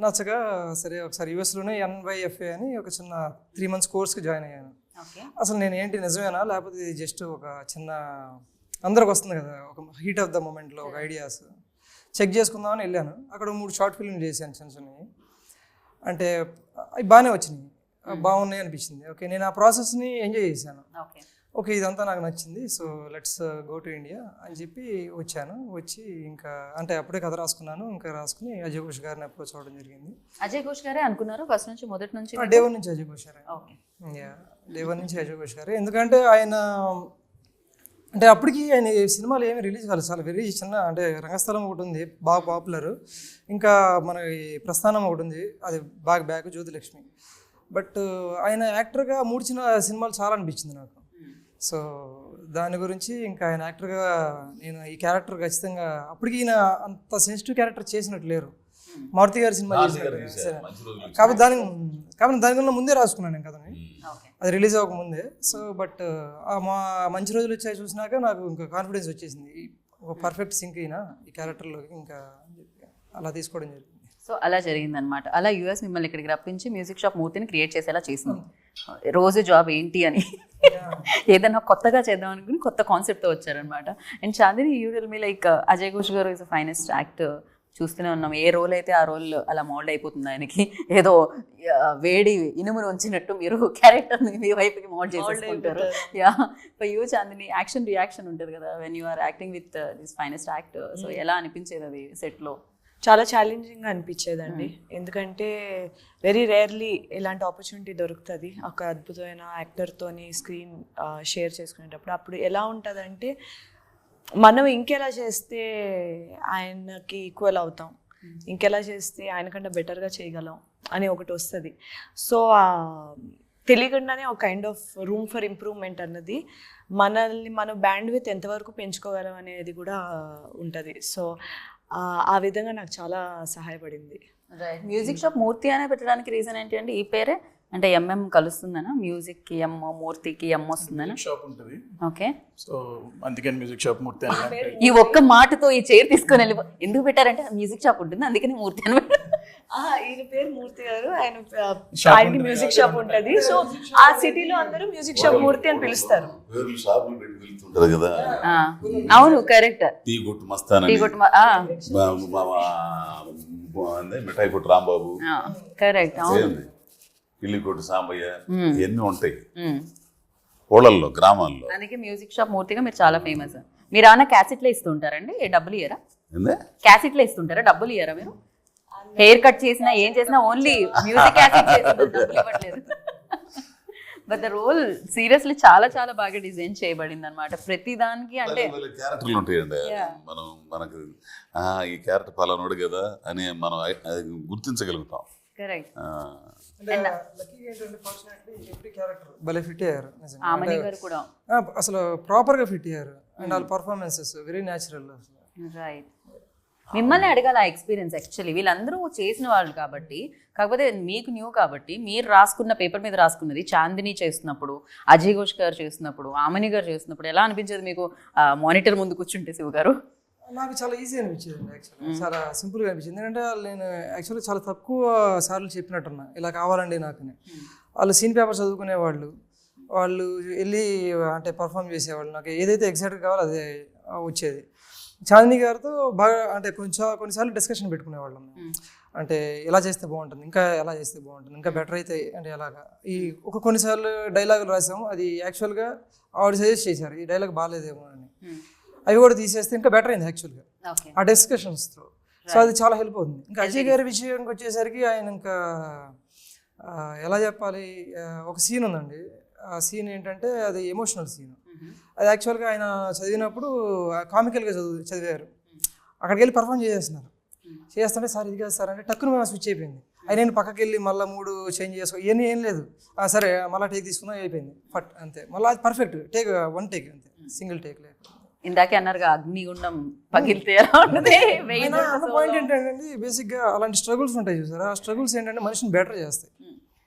నచ్చగా సరే ఒకసారి యూఎస్లోనే NYFA అని ఒక చిన్న 3 months కోర్స్కి జాయిన్ అయ్యాను. అసలు నేను ఏంటి నిజమేనా లేకపోతే ఇది జస్ట్ ఒక చిన్న అందరికి వస్తుంది కదా ఒక హీట్ ఆఫ్ ద మూమెంట్లో ఒక ఐడియాస్ చెక్ చేసుకుందామని వెళ్ళాను. అక్కడ 3 షార్ట్ ఫిల్మ్ చేశాను చిన్న చిన్నవి. అంటే అవి బాగానే వచ్చినాయి, బాగున్నాయి అనిపించింది. ఓకే నేను ఆ ప్రాసెస్ని ఎంజాయ్ చేశాను. ఓకే ఇదంతా నాకు నచ్చింది. So let's go to India అని చెప్పి వచ్చి ఇంకా అంటే అప్పుడే కథ రాసుకున్నాను. ఇంకా రాసుకుని అజయ్ ఘోష్ గారిని అప్రోచ్ అవ్వడం జరిగింది. అజయ్ ఘోష్ గారే అనుకున్నారు ఫస్ట్ నుంచి, మొదటి నుంచి? డే 1 నుంచి అజయ్ ఘోష్ గారే. డే 1 నుంచి అజయ్ ఘోష్ గారే. ఎందుకంటే ఆయన అంటే అప్పటికి ఆయన సినిమాలు ఏమి రిలీజ్ కాలేదు, చాలా వెరీ చిన్న. అంటే రంగస్థలం ఒకటి ఉంది బాగా పాపులర్, ఇంకా మన ప్రస్థానం ఒకటి ఉంది అది బాగా బ్యాక్, జ్యోతిలక్ష్మి. బట్ ఆయన యాక్టర్గా 3 చిన్న సినిమాలు చాలా అనిపించింది నాకు. సో దాని గురించి ఇంకా ఆయన యాక్టర్గా నేను ఈ క్యారెక్టర్ ఖచ్చితంగా అప్పటికి ఈయన అంత సెన్సిటివ్ క్యారెక్టర్ చేసినట్టు లేరు. మారుతి గారి సినిమా చేసినట్టు కాబట్టి దానికన్నా ముందే రాసుకున్నాను నేను కథని, అది రిలీజ్ అవ్వకముందే. సో బట్ మా మంచి రోజులు వచ్చాయి చూసినాక నాకు ఇంకా కాన్ఫిడెన్స్ వచ్చేసింది, ఒక పర్ఫెక్ట్ సింక్ అయినా ఈ క్యారెక్టర్లోకి, ఇంకా అలా తీసుకోవడం జరిగింది. సో అలా జరిగిందనమాట. అలా యూఎస్ మిమ్మల్ని ఇక్కడికి రప్పించి మ్యూజిక్ షాప్ మూర్తిని క్రియేట్ చేసేలా చేసింది. రోజు జాబ్ ఏంటి అని ఏదైనా కొత్తగా చేద్దాం అనుకుని కొత్త కాన్సెప్ట్తో వచ్చారనమాట. And Chandini you will me like Ajay Ghosh garu is a finest actor. చూస్తూనే ఉన్నాం, ఏ రోల్ అయితే ఆ రోల్ అలా మోల్డ్ అయిపోతుంది ఆయనకి. ఏదో వేడి ఇనుమును ఉంచినట్టు మీరు క్యారెక్టర్ని మీ వైపుకి మోల్డ్ చేసుకుంటారు. Yeah for you Chandini action reaction ఉంటుంది కదా when you are acting with this finest actor. So ఎలా అనిపించేది అది సెట్లో? చాలా ఛాలెంజింగ్గా అనిపించేదండి. ఎందుకంటే వెరీ రేర్లీ ఇలాంటి ఆపర్చునిటీ దొరుకుతుంది ఒక అద్భుతమైన యాక్టర్తోని స్క్రీన్ షేర్ చేసుకునేటప్పుడు. అప్పుడు ఎలా ఉంటుందంటే మనం ఇంకెలా చేస్తే ఆయనకి ఈక్వల్ అవుతాం, ఇంకెలా చేస్తే ఆయనకంటే బెటర్గా చేయగలం అని ఒకటి వస్తుంది. సో తెలియకుండానే ఒక kind of room for improvement అన్నది మనల్ని మనం బ్యాండ్ విత్ ఎంతవరకు పెంచుకోగలం అనేది కూడా ఉంటుంది. సో ఆ విధంగా నాకు చాలా సహాయపడింది. మ్యూజిక్ షాప్ మూర్తి అనే పెట్టడానికి రీజన్ ఏంటి అండి? ఈ పేరే అంటే MM కలుస్తుందనా? మ్యూజిక్కి M, మూర్తికి M వస్తుందనా? షాప్ ఉంటుంది. ఓకే, సో అందుకని మ్యూజిక్ షాప్ మూర్తి అని. ఈ ఒక్క మాటతో ఈ చైర్ తీసుకొని ఎందుకు పెట్టారంటే మ్యూజిక్ షాప్ ఉంటుంది అందుకని మూర్తి అని పెట్టారు. ఈయన పేరు మూర్తి గారు, ఆయనకి మ్యూజిక్ షాప్ ఉంటుంది. సో ఆ సిటీలో అందరూ మ్యూజిక్ షాప్ మూర్తి అని పిలుస్తారు. అవును కరెక్ట్. టీ కొట్టు మస్తాన్, మిఠాయి కొట్టు రాంబాబు, కరెక్ట్. అవును, ఇల్లి కొట్టు సాంబయ్య, ఇవన్నీ ఉంటాయి ఊళ్ళల్లో గ్రామాల్లో. అందుకే మ్యూజిక్ షాప్ మూర్తిగా మీరు చాలా ఫేమస్. మీరు ఏమన్నా క్యాసెట్లో ఇస్తుంటారండి? డబ్బులు ఇయ్యరా? క్యాసెట్లో ఇస్తుంటారా? డబ్బులు ఇయ్యరా మీరు? హెయిర్ కట్ చేసినా ఏం చేసినా ఓన్లీ మ్యూజిక్ క్యాసెట్ చేసిన డబ్బులు ఇవ్వట్లేదు. బట్ ద రోల్ సీరియస్లీ చాలా చాలా బాగా డిజైన్ చేయబడింది అనమాట ప్రతి దానికి. అంటే క్యారెక్టర్లు ఉంటాయండి, మనకు ఈ క్యారెక్టర్ పలానోడు కదా అని మనం అది గుర్తించగలుగుతాం. కరెక్ట్. లక్కీగా ఏంటంటే ఫార్చునేట్లీ ఎవ్రీ క్యారెక్టర్ భలే ఫిట్ అయ్యారు నిజంగా. ఆమని గారు కూడా అసలు ప్రాపర్గా ఫిట్ అయ్యారు. అండ్ వాళ్ళ పర్ఫార్మెన్సెస్ వెరీ న్యాచురల్. రైట్. మిమ్మల్ని అడగాలి ఆ ఎక్స్పీరియన్స్. యాక్చువల్లీ వీళ్ళందరూ చేసిన వాళ్ళు కాబట్టి, కాకపోతే మీకు న్యూ కాబట్టి మీరు రాసుకున్న పేపర్ మీద రాసుకున్నది చాందిని చేస్తున్నప్పుడు, అజయ్ ఘోష్ గారు చేస్తున్నప్పుడు, ఆమని గారు చేస్తున్నప్పుడు ఎలా అనిపించేది మీకు మానిటర్ ముందు కూర్చుంటే శివ గారు? నాకు చాలా ఈజీ అనిపించింది యాక్చువల్లీ, చాలా సింపుల్గా అనిపించింది. ఎందుకంటే నేను యాక్చువల్లీ చాలా తక్కువ సార్లు చెప్పినట్టున్నా ఇలా కావాలండి నాకని. వాళ్ళు సీన్ పేపర్ చదువుకునేవాళ్ళు, వాళ్ళు వెళ్ళి అంటే పర్ఫామ్ చేసేవాళ్ళు. నాకు ఏదైతే ఎగ్జాక్ట్గా కావాలో అదే వచ్చేది. చాందిని గారితో బాగా అంటే కొన్నిసార్లు డిస్కషన్ పెట్టుకునేవాళ్ళం. అంటే ఎలా చేస్తే బాగుంటుంది, ఇంకా ఎలా చేస్తే బాగుంటుంది, ఇంకా బెటర్ అయితే అంటే ఎలాగా. కొన్నిసార్లు డైలాగులు రాసాము, అది యాక్చువల్గా ఆవిడ సజెస్ట్ చేశారు ఈ డైలాగ్ బాగాలేదేమో అని. అవి కూడా తీసేస్తే ఇంకా బెటర్ అయింది యాక్చువల్గా ఆ డిస్కషన్స్తో. సో అది చాలా హెల్ప్ అవుతుంది. ఇంకా అజయ్ గారి విషయానికి వచ్చేసరికి ఆయన ఇంకా ఎలా చెప్పాలి, ఒక సీన్ ఉందండి. ఆ సీన్ ఏంటంటే అది ఎమోషనల్ సీన్. అది యాక్చువల్గా ఆయన చదివినప్పుడు కామికల్గా చదివారు. అక్కడికి వెళ్ళి పర్ఫామ్ చేస్తుంటే సార్ ఇది కాదు సార్ అంటే టక్కున మేము స్విచ్ అయిపోయింది. ఆయన నేను పక్కకి వెళ్ళి మళ్ళీ మూడు చేంజ్ చేసుకో ఇవన్నీ ఏం లేదు. సరే మళ్ళీ టేక్ తీసుకున్నా అయిపోయింది ఫట్ అంతే. మళ్ళీ అది పర్ఫెక్ట్ టేక్, వన్ టేక్ అంతే, సింగిల్ టేక్ లేదు. ఇందాకే అన్నారుగా అగ్నిగుండం పగిలితే ఎలా ఉంటుంది. పాయింట్ ఏంటంటే బేసిక్గా అలాంటి స్ట్రగుల్స్ ఉంటాయి చూసారా, ఆ స్ట్రగుల్స్ ఏంటంటే మనిషిని బెటర్ చేస్తాయి,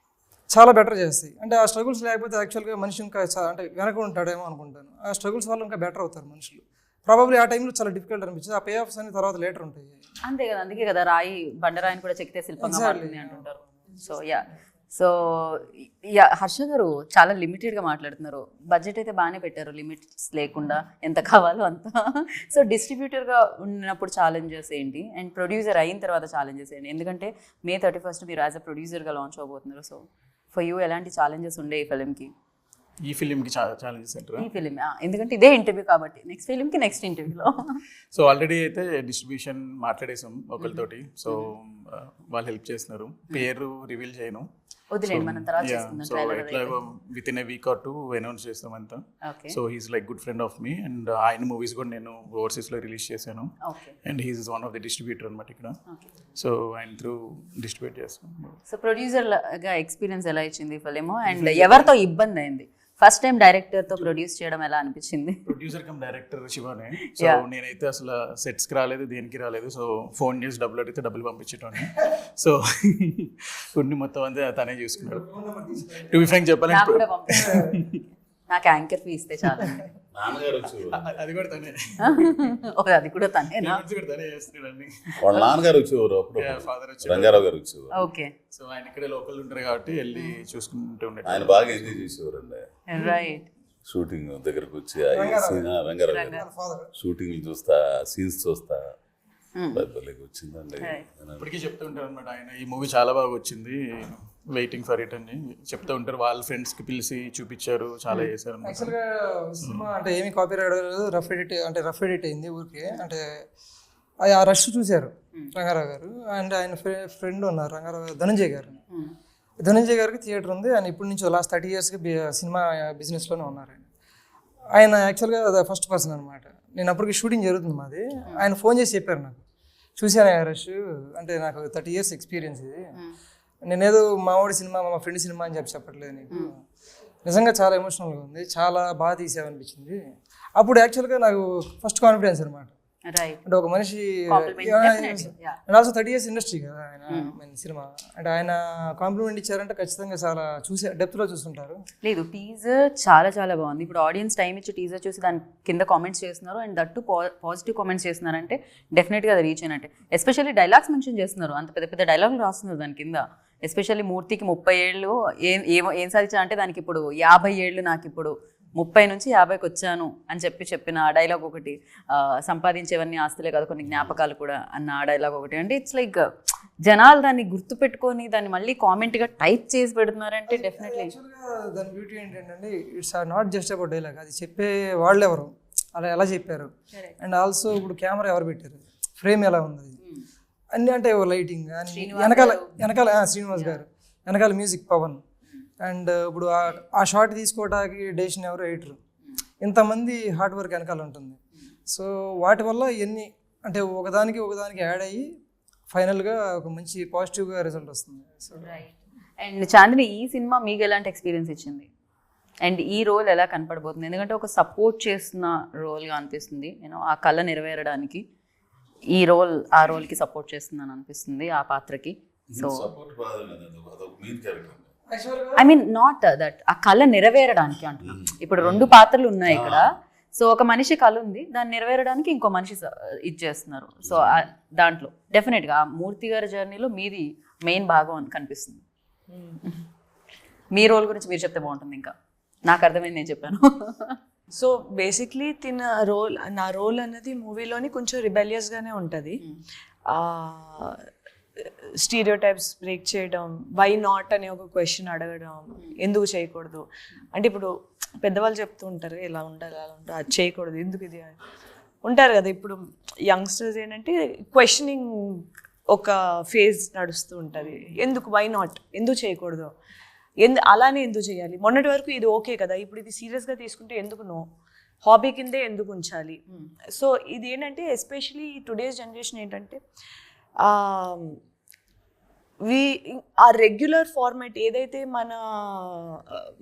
చాలా బెటర్ చేస్తాయి. అంటే ఆ స్ట్రగుల్స్ లేకపోతే యాక్చువల్గా మనిషి ఇంకా అంటే వెనక ఉంటాడేమో అనుకుంటాను. ఆ స్ట్రగుల్స్ వల్ల ఇంకా బెటర్ అవుతారు మనుషులు. ప్రాబబ్లీ ఆ టైంలో చాలా డిఫికల్ట్ అనిపించింది. ఆ పే ఆఫ్స్ అని తర్వాత లేటర్ ఉంటాయి. అంతే కదా, అందుకే కదా రాయి బండరాయిని కూడా చెక్కితే శిల్పంగా మారుతుంది అంటుంటారు. సో హర్ష గారు చాలా లిమిటెడ్గా మాట్లాడుతున్నారు. బడ్జెట్ అయితే బాగానే పెట్టారు, లిమిట్స్ లేకుండా ఎంత కావాలో అంత. సో డిస్ట్రిబ్యూటర్గా ఉన్నప్పుడు ఛాలెంజెస్ ఏంటి, అండ్ ప్రొడ్యూసర్ అయిన తర్వాత ఛాలెంజెస్ ఏంటి? ఎందుకంటే May 31 మీరు యాజ్ అ ప్రొడ్యూసర్గా లాంచ్ అవబోతున్నారు. సో ఫర్ యూ ఎలాంటి ఛాలెంజెస్ ఉండే ఈ ఫిలింకి? ఈ ఫిలింకి ఛాలెంజెస్ అంటారా? ఈ ఫిలిం ఎందుకంటే ఇదే ఇంటర్వ్యూ కాబట్టి నెక్స్ట్ ఫిలింకి నెక్స్ట్ ఇంటర్వ్యూలో. సో ఆల్రెడీ అయితే డిస్ట్రిబ్యూషన్ మాట్లాడేసాం ఒకరితోటి. సో వాళ్ళు హెల్ప్ చేస్తున్నారు. పేరు రివీల్ చేయను, వదిలేండి, మనం తర్వాత సో చేసుకుందాం. ఎట్లాగో with in a week or 2 announce చేస్తాం అంతా. So he's like good friend of me, and ఆయన మూవీస్ కూడా నేను ఓవర్సీస్లో రిలీజ్ చేశాను. And he's one of the distributor అనమాట ఇక్కడ. సో ఆయన త్రూ డిస్ట్రిబ్యూట్ చేస్తాం. సో ప్రొడ్యూసర్గా ఎక్స్పీరియన్స్ ఎలా ఇచ్చింది ఫిలిం, అండ్ ఎవరితో ఇబ్బంది అయింది? ఫస్ట్ టైం డైరెక్టర్తో ప్రొడ్యూస్ చేయడం ఎలా అనిపించింది? ప్రొడ్యూసర్ కమ్ డైరెక్టర్ శివనే. సో నేనైతే అసలు సెట్స్కి రాలేదు, దేనికి రాలేదు. సో ఫోన్ చేసి డబ్బులు అడిగితే డబ్బులు పంపించేటోని. సో కొన్ని మొత్తం అంతా తనే చూసుకున్నాడు. టు బి ఫ్రాంక్ చెప్పాలంటే నాకు యాంకర్ ఫీ ఇస్తే చాలా. అది కూడా తనే, అది కూడా తనే తనే చేస్తున్నాడు. వాళ్ళ నాన్నగారు వచ్చేవారు అప్పుడు, ఫాదర్ వచ్చి రంగారావు గారు వచ్చేవారు. ఓకే. సో ఆయన ఇక్కడే లోకల్ ఉంటారు కాబట్టి వెళ్ళి చూసుకుంటూ ఉండే. ఆయన బాగా ఎంజాయ్ చేసేవారండి. రైట్. షూటింగ్ దగ్గరకు వచ్చి రంగారావు గారు షూటింగ్ చూస్తా, సీన్స్ చూస్తా వచ్చిందండి. ఇప్పటికీ చెప్తూ ఉంటారు అనమాట ఆయన, ఈ మూవీ చాలా బాగా వచ్చింది, వెయిటింగ్ ఫర్ ఇట్ అని చెప్తూ ఉంటారు. వాళ్ళ ఫ్రెండ్స్కి పిలిచి చూపించారు, చాలా చేశారు. యాక్చువల్గా సినిమా అంటే ఏమి కాపీ రాయలేదు, రఫ్ ఎడిట్ అయింది ఊరికి. అంటే ఆ రష్ చూశారు రంగారావు గారు. అండ్ ఆయన ఫ్రెండ్ ఉన్నారు రంగారావు గారు, ధనంజయ్ గారికి థియేటర్ ఉంది. ఆయన ఇప్పటి నుంచి లాస్ట్ 30 yearsకి సినిమా బిజినెస్లోనే ఉన్నారు. ఆయన యాక్చువల్గా ఫస్ట్ పర్సన్ అనమాట. నేను అప్పటికి షూటింగ్ జరుగుతుంది మాది. ఆయన ఫోన్ చేసి చెప్పారు నాకు, చూశాను రష్ అంటే నాకు 30 years ఎక్స్పీరియన్స్ ఇది, నేనేదో మా ఫ్రెండ్ సినిమా అని చెప్పట్లేదు నీకు, నిజంగా చాలా ఎమోషనల్గా ఉంది, చాలా బాగా తీసావనిపించింది. అప్పుడు యాక్చువల్గా నాకు ఫస్ట్ కాన్ఫిడెన్స్ అనమాట. అంటే ఒక మనిషి అండ్ ఆల్సో 30 years ఇండస్ట్రీ కదా ఆయన సినిమా. అంటే ఆయన కాంప్లిమెంట్ ఇచ్చారంటే ఖచ్చితంగా చాలా డెప్త్లో చూస్తుంటారు. లేదు, టీజర్ చాలా చాలా బాగుంది. ఇప్పుడు ఆడియన్స్ టైం ఇచ్చి టీజర్ చూసి దాని కింద కామెంట్స్ చేస్తున్నారు, అండ్ దట్టు పాజిటివ్ కామెంట్స్ చేస్తున్నారంటే డెఫినెట్గా అది రీచ్ అయినట్టే. ఎస్పెషల్లీ డైలాగ్స్ మెన్షన్ చేస్తున్నారు, అంత పెద్ద పెద్ద డైలాగులు రాస్తున్నారు దాని కింద. ఎస్పెషల్లీ మూర్తికి 30 ఏళ్ళు ఏం సాధించా అంటే దానికి ఇప్పుడు 50 ఏళ్ళు, నాకు ఇప్పుడు 30 నుంచి 50కి వచ్చాను అని చెప్పిన ఆ డైలాగ్ ఒకటి, సంపాదించేవన్నీ ఆస్తులే కాదు కొన్ని జ్ఞాపకాలు కూడా అన్న ఆ డైలాగ్ ఒకటి. అంటే ఇట్స్ లైక్ జనాలు దాన్ని గుర్తుపెట్టుకొని దాన్ని మళ్ళీ కామెంట్గా టైప్ చేసి పెడుతున్నారంటే డెఫినెట్లీ. దాని బ్యూటీ ఏంటంటే it's not just about dialogue, అది చెప్పే వాళ్ళు ఎవరు, అలా ఎలా చెప్పారు, అండ్ ఆల్సో ఇప్పుడు కెమెరా ఎవరు పెట్టారు, ఫ్రేమ్ ఎలా ఉంది, అన్నీ అంటే లైటింగ్ కానీ వెనకాల శ్రీనివాస్ గారు, వెనకాల మ్యూజిక్ పవన్, అండ్ ఇప్పుడు ఆ షార్ట్ తీసుకోవడానికి డెసిషన్ ఎవరు ఎడిటర్, ఇంతమంది హార్డ్ వర్క్ వెనకాల ఉంటుంది. సో వాటి వల్ల ఎన్ని అంటే ఒకదానికి యాడ్ అయ్యి ఫైనల్గా ఒక మంచి పాజిటివ్గా రిజల్ట్ వస్తుంది. సో అండ్ చాందిని, ఈ సినిమా మీకు ఎలాంటి ఎక్స్పీరియన్స్ ఇచ్చింది అండ్ ఈ రోల్ ఎలా కనపడబోతుంది? ఎందుకంటే ఒక సపోర్ట్ చేస్తున్న రోల్గా అనిపిస్తుంది, నేను ఆ కళ నెరవేరడానికి ఈ రోల్ ఆ రోల్కి సపోర్ట్ చేస్తున్నాను అనిపిస్తుంది, ఆ పాత్రకి. So I mean not that, ఆ కళ నెరవేరడానికి అంటున్నాను. ఇప్పుడు 2 పాత్రలు ఉన్నాయి ఇక్కడ. సో ఒక మనిషి కళ ఉంది, దాన్ని నెరవేరడానికి ఇంకో మనిషి ఇది చేస్తున్నారు. సో దాంట్లో డెఫినెట్గా ఆ మూర్తి గారి జర్నీలో మీది మెయిన్ భాగం అని కనిపిస్తుంది. మీ రోల్ గురించి మీరు చెప్తే బాగుంటుంది. ఇంకా నాకు అర్థమైంది, నేను చెప్పాను. సో బేసిక్లీ నా రోల్ అన్నది మూవీలోని కొంచెం రిబెలియస్గానే ఉంటుంది. స్టీరియోటైప్స్ బ్రేక్ చేయడం, వై నాట్ అనే ఒక క్వశ్చన్ అడగడం, ఎందుకు చేయకూడదు అంటే ఇప్పుడు పెద్దవాళ్ళు చెప్తూ ఉంటారు ఇలా ఉండాలి అలా ఉండాలి, అది చేయకూడదు ఎందుకు ఇది ఉంటారు కదా. ఇప్పుడు యంగ్స్టర్స్ ఏంటంటే క్వశ్చనింగ్ ఒక ఫేజ్ నడుస్తూ ఉంటుంది. ఎందుకు, వై నాట్, ఎందుకు చేయకూడదు, అలానే ఎందుకు చేయాలి, మొన్నటి వరకు ఇది ఓకే కదా, ఇప్పుడు ఇది సీరియస్గా తీసుకుంటే ఎందుకు నో, హాబీ కిందే ఎందుకు ఉంచాలి. సో ఇది ఏంటంటే ఎస్పెషలీ టుడేస్ జనరేషన్ ఏంటంటే ఆ రెగ్యులర్ ఫార్మాట్ ఏదైతే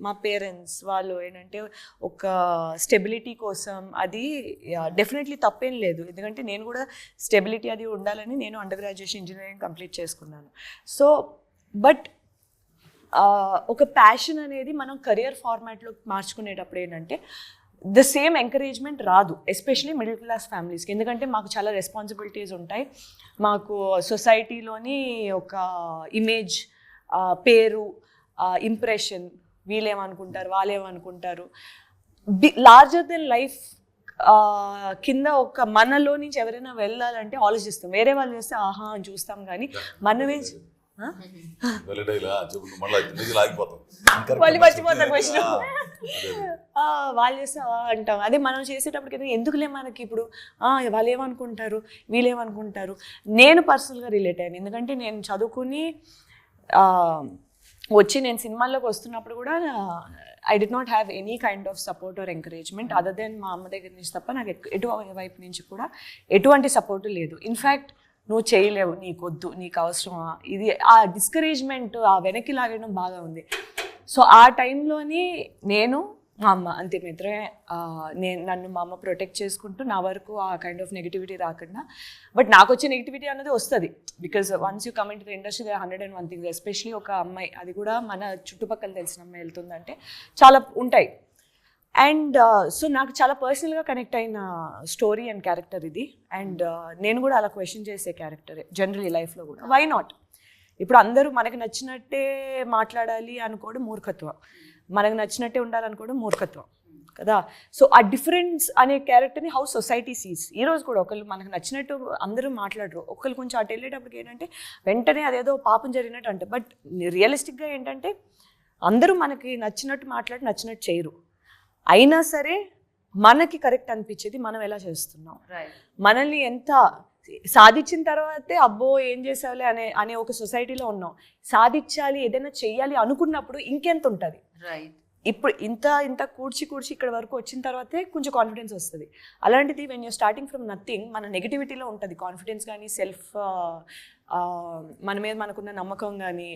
మా పేరెంట్స్ వాళ్ళు ఏంటంటే ఒక స్టెబిలిటీ కోసం, అది డెఫినెట్లీ తప్పేం లేదు. ఎందుకంటే నేను కూడా స్టెబిలిటీ అది ఉండాలని నేను అండర్ గ్రాడ్యుయేషన్ ఇంజనీరింగ్ కంప్లీట్ చేసుకున్నాను. సో బట్ ఒక ప్యాషన్ అనేది మనం కెరియర్ ఫార్మాట్లో మార్చుకునేటప్పుడు ఏంటంటే ద సేమ్ ఎంకరేజ్మెంట్ రాదు, ఎస్పెషలీ మిడిల్ క్లాస్ ఫ్యామిలీస్కి. ఎందుకంటే మాకు చాలా రెస్పాన్సిబిలిటీస్ ఉంటాయి. మాకు సొసైటీలోని ఒక ఇమేజ్, పేరు, ఇంప్రెషన్, వీళ్ళేమనుకుంటారు వాళ్ళేమనుకుంటారు, లార్జర్ దెన్ లైఫ్ కింద ఒక మనలో నుంచి ఎవరైనా వెళ్ళాలంటే ఆలోచిస్తాం. వేరే వాళ్ళు చేస్తే ఆహా అని చూస్తాం, కానీ మనమే వాళ్ళు మర్చిపోతారు క్వశ్చన్, వాళ్ళు చేస్తే అంటాం. అదే మనం చేసేటప్పటికైతే ఎందుకులే మనకి ఇప్పుడు వాళ్ళు ఏమనుకుంటారు వీళ్ళేమనుకుంటారు. నేను పర్సనల్గా రిలేట్ అయ్యాను, ఎందుకంటే నేను చదువుకుని వచ్చి నేను సినిమాల్లోకి వస్తున్నప్పుడు కూడా I did not have any kind of support or encouragement other than మా అమ్మ దగ్గర నుంచి తప్ప నాకు వైపు నుంచి కూడా ఎటువంటి సపోర్టు లేదు. ఇన్ఫ్యాక్ట్ నువ్వు చేయలేవు, నీకొద్దు, నీకు అవసరమా, ఇది ఆ డిస్కరేజ్మెంట్, ఆ వెనక్కి లాగడం బాగా ఉంది. సో ఆ టైంలోని నేను మా అమ్మ అంతే మిత్రమే, నన్ను మా అమ్మ ప్రొటెక్ట్ చేసుకుంటూ నా వరకు ఆ కైండ్ ఆఫ్ నెగిటివిటీ రాకుండా. బట్ నాకు వచ్చే నెగిటివిటీ అనేది వస్తుంది, because once you come in to the industry they 101 things. Especially ఒక అమ్మాయి, అది కూడా మన చుట్టుపక్కల తెలిసిన అమ్మాయి వెళ్తుందంటే చాలా ఉంటాయి. అండ్ సో నాకు చాలా పర్సనల్గా కనెక్ట్ అయిన స్టోరీ అండ్ క్యారెక్టర్ ఇది. అండ్ నేను కూడా అలా క్వశ్చన్ చేసే క్యారెక్టరే జనరలీ లైఫ్లో కూడా. వై నాట్, ఇప్పుడు అందరూ మనకు నచ్చినట్టే మాట్లాడాలి అనుకోవడం మూర్ఖత్వం, మనకు నచ్చినట్టే ఉండాలనుకోవడం మూర్ఖత్వం కదా. సో ఆ డిఫరెన్స్ అనే క్యారెక్టర్ని హౌ సొసైటీ సీస్. ఈరోజు కూడా ఒకళ్ళు మనకు నచ్చినట్టు అందరూ మాట్లాడరు, ఒకళ్ళు కొంచెం అటు వెళ్ళేటప్పటికి ఏంటంటే వెంటనే అదేదో పాపం జరిగినట్టు అంటే. బట్ రియలిస్టిక్గా ఏంటంటే అందరూ మనకి నచ్చినట్టు మాట్లాడి నచ్చినట్టు చేయరు, అయినా సరే మనకి కరెక్ట్ అనిపించేది మనం ఎలా చేస్తున్నాం, మనల్ని ఎంత సాధించిన తర్వాతే అబ్బో ఏం చేసావులే అనే ఒక సొసైటీలో ఉన్నాం. సాధించాలి, ఏదైనా చెయ్యాలి అనుకున్నప్పుడు ఇంకెంత ఉంటుంది. ఇప్పుడు ఇంత కూర్చి ఇక్కడ వరకు వచ్చిన తర్వాతే కొంచెం కాన్ఫిడెన్స్ వస్తుంది. అలాంటిది when you're starting from nothing, మన నెగిటివిటీలో ఉంటుంది కాన్ఫిడెన్స్ కానీ, సెల్ఫ్ మన మీద మనకున్న నమ్మకం కానీ,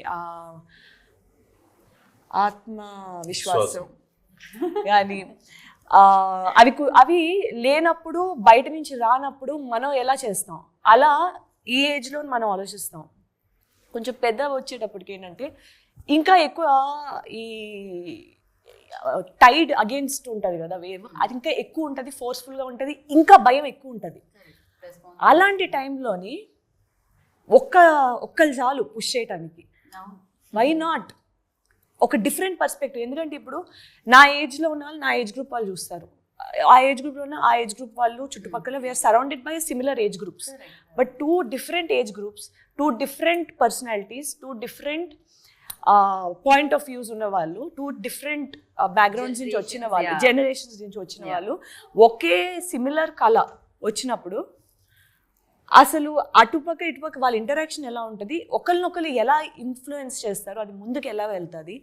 ఆత్మవిశ్వాసం కానీ అవి లేనప్పుడు, బయట నుంచి రానప్పుడు మనం ఎలా చేస్తాం, అలా ఈ ఏజ్లో మనం ఆలోచిస్తాం. కొంచెం పెద్ద వచ్చేటప్పటికి ఏంటంటే ఇంకా ఎక్కువ ఈ టైడ్ అగేన్స్ట్ ఉంటుంది కదా వేవ్, అది ఇంకా ఎక్కువ ఉంటుంది, ఫోర్స్ఫుల్గా ఉంటుంది, ఇంకా భయం ఎక్కువ ఉంటుంది. అలాంటి టైంలోని ఒక్కళ్ళు చాలు పుష్ చేయటానికి. వై నాట్, ఒక డిఫరెంట్ పర్స్పెక్టివ్. ఎందుకంటే ఇప్పుడు నా ఏజ్లో ఉన్న వాళ్ళు నా ఏజ్ గ్రూప్ వాళ్ళు చూస్తారు, ఆ ఏజ్ గ్రూప్లో ఉన్న ఆ ఏజ్ గ్రూప్ వాళ్ళు చుట్టుపక్కల we are surrounded by similar age groups. But 2 different age groups, 2 different personalities, 2 different point of views ఉన్న వాళ్ళు, 2 different బ్యాక్గ్రౌండ్స్ నుంచి వచ్చిన వాళ్ళు, జనరేషన్స్ నుంచి వచ్చిన వాళ్ళు ఒకే సిమిలర్ కళ వచ్చినప్పుడు అసలు అటుపక్క ఇటుపక్క వాళ్ళ ఇంటరాక్షన్ ఎలా ఉంటుంది, ఒకరినొకరు ఎలా ఇన్ఫ్లుయెన్స్ చేస్తారు, అది ముందుకు ఎలా వెళ్తుంది,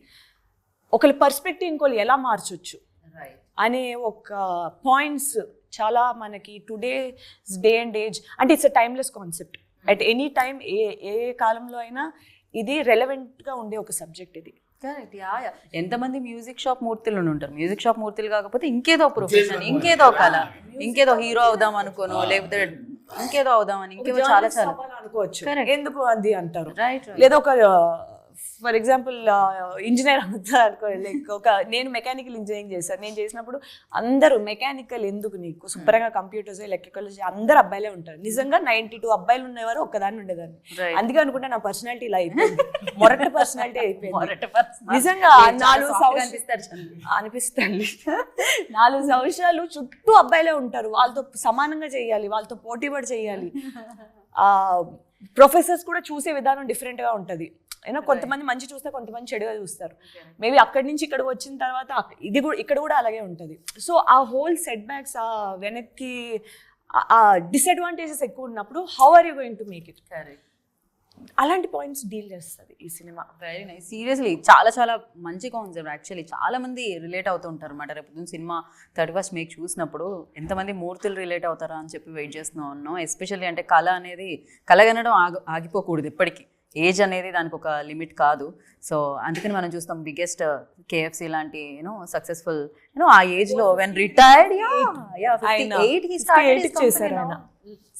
ఒకరి పర్స్పెక్టివ్ ఇంకోళ్ళు ఎలా మార్చొచ్చు అనే ఒక పాయింట్స్ చాలా మనకి టుడేస్ డే అండ్ ఏజ్ అంటే it's a timeless concept. At any time ఏ కాలంలో అయినా ఇది రెలవెంట్గా ఉండే ఒక సబ్జెక్ట్ ఇది. కరెక్ట్. ఎంతమంది మ్యూజిక్ షాప్ మూర్తులు ఉంటారు, మ్యూజిక్ షాప్ మూర్తులు కాకపోతే ఇంకేదో ప్రొఫెషన్, ఇంకేదో కళ, ఇంకేదో హీరో అవుదాం అనుకోను, లేకపోతే ఇంకేదో అవుదామని, ఇంకేదో చాలా చాలా అనుకోవచ్చు. ఎందుకు అది అంటారు, రైట్. లేదా ఒక ఫర్ ఎగ్జాంపుల్ ఇంజనీర్ అవుతారు అనుకో, లైక్ ఒక నేను మెకానికల్ ఇంజనీరింగ్ చేశాను. నేను చేసినప్పుడు అందరూ మెకానికల్ ఎందుకు నీకు శుభ్రంగా కంప్యూటర్స్ ఎలక్ట్రికల్ అందరు అబ్బాయిలే ఉంటారు. నిజంగా 92 అబ్బాయిలు ఉండేవారు, ఒక్కదాన్ని ఉండేదాన్ని. అందుకే అనుకుంటే నా పర్సనాలిటీ ఇలా అయిపోయింది, మొరటి పర్సనాలిటీ అయిపోయింది. నిజంగా 4 అనిపిస్తుంది 4 సంవత్సరాలు చుట్టూ అబ్బాయిలే ఉంటారు, వాళ్ళతో సమానంగా చేయాలి, వాళ్ళతో పోటీపడి చేయాలి. ప్రొఫెసర్స్ కూడా చూసే విధానం డిఫరెంట్గా ఉంటుంది. అయినా కొంతమంది మంచి చూస్తే కొంతమంది చెడుగా చూస్తారు. మేబీ అక్కడి నుంచి ఇక్కడికి వచ్చిన తర్వాత ఇది కూడా ఇక్కడ కూడా అలాగే ఉంటుంది. సో ఆ హోల్ సెట్ బ్యాక్స్, ఆ వెనక్కి ఆ డిసడ్వాంటేజెస్ ఎక్కువ ఉన్నప్పుడు how are you going to make it, అలాంటి పాయింట్స్ డీల్ చేస్తుంది ఈ సినిమా. Very nice. సీరియస్లీ చాలా చాలా మంచి కాన్సెప్ట్. యాక్చువల్లీ చాలా మంది రిలేట్ అవుతూ ఉంటారు అనమాట. రేపు సినిమా 31st May చూసినప్పుడు ఎంతమంది మూర్తులు రిలేట్ అవుతారా అని చెప్పి వెయిట్ చేస్తూ ఉన్నాం. ఎస్పెషల్లీ అంటే కళ అనేది కలగనడం ఆగిపోకూడదు ఎప్పటికీ. ఏజ్ అనేది దానికి ఒక లిమిట్ కాదు. సో అందుకని మనం చూస్తాం బిగ్గెస్ట్ KFC లాంటి సక్సెస్ఫుల్ ఆ ఏజ్ లో వెన్ రిటైర్డ్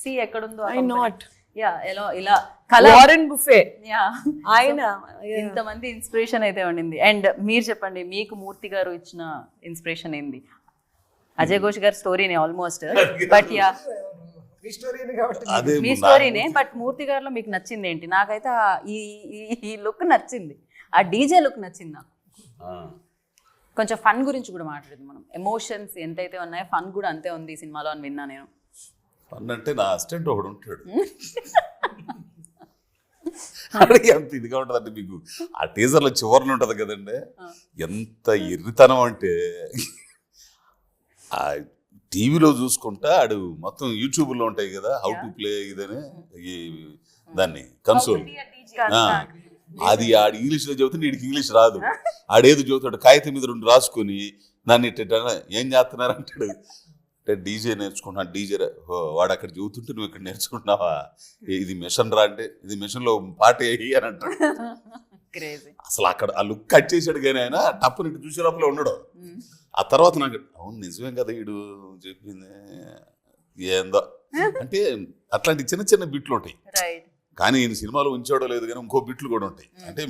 సి ఎక్కడుందో ఇలా వారెన్ బుఫే ఆయన ఇంతమంది ఇన్స్పిరేషన్ అయితే ఉండింది. అండ్ మీరు చెప్పండి, మీకు మూర్తి గారు ఇచ్చిన ఇన్స్పిరేషన్ ఏంది? అజయ్ ఘోష్ గారి స్టోరీనే ఆల్మోస్ట్, బట్ మీ స్టోరీనే, బట్ మూర్తి గారిలో మీకు నచ్చింది ఏంటి? నాకైతే ఈ లుక్ నచ్చింది, ఆ డీజే లుక్ నచ్చింది నాకు. కొంచెం ఫన్ గురించి కూడా మాట్లాడదు మనం. ఎమోషన్స్ ఎంతైతే ఉన్నాయో ఫన్ కూడా అంతే ఉంది ఈ సినిమాలో అని విన్నా నేను. ఫన్ అంటే నా అసిస్టెంట్ ఒకడు ఉంటాడు, ఎంత ఇదిగా ఉంటుంది అంటే మీకు ఆ టీజర్లో చివరిలో ఉంటుంది కదండి, ఎంత ఎర్రితనం అంటే ఆ టీవీలో చూసుకుంటా ఆడు మొత్తం యూట్యూబ్లో ఉంటాయి కదా హౌ టు ప్లే ఇదని ఈ దాన్ని కన్సోల్, అది ఆడు ఇంగ్లీష్లో చెబుతుంటే వీడికి ఇంగ్లీష్ రాదు. ఆడేది చెబుతాడు కాగితం మీద 2 రాసుకొని దాన్ని ఏం చేస్తున్నారు అంటాడు. అంటే డీజే నేర్చుకుంటున్నా, డీజే వాడు అక్కడ చెబుతుంటే నువ్వు ఇక్కడ నేర్చుకుంటున్నావా, ఇది మిషన్ రా అంటే ఇది మిషన్లో పాట వేయి అని అంటాడు. అసలు అక్కడ ఆ లుక్ కట్ చేసాడు కానీ ఆయన టప్పు నీటి చూసే లోపల ఉండడు. ఆ తర్వాత నాకు అవును నిజమే కదా వీడు చెప్పింది ఏందో అంటే అట్లాంటి చిన్న చిన్న బిట్లు ఉంటాయి. కానీ ఈయన సినిమాలో ఉంచాడో లేదు కానీ ఇంకో బిట్లు కూడా ఉంటాయి. అంటే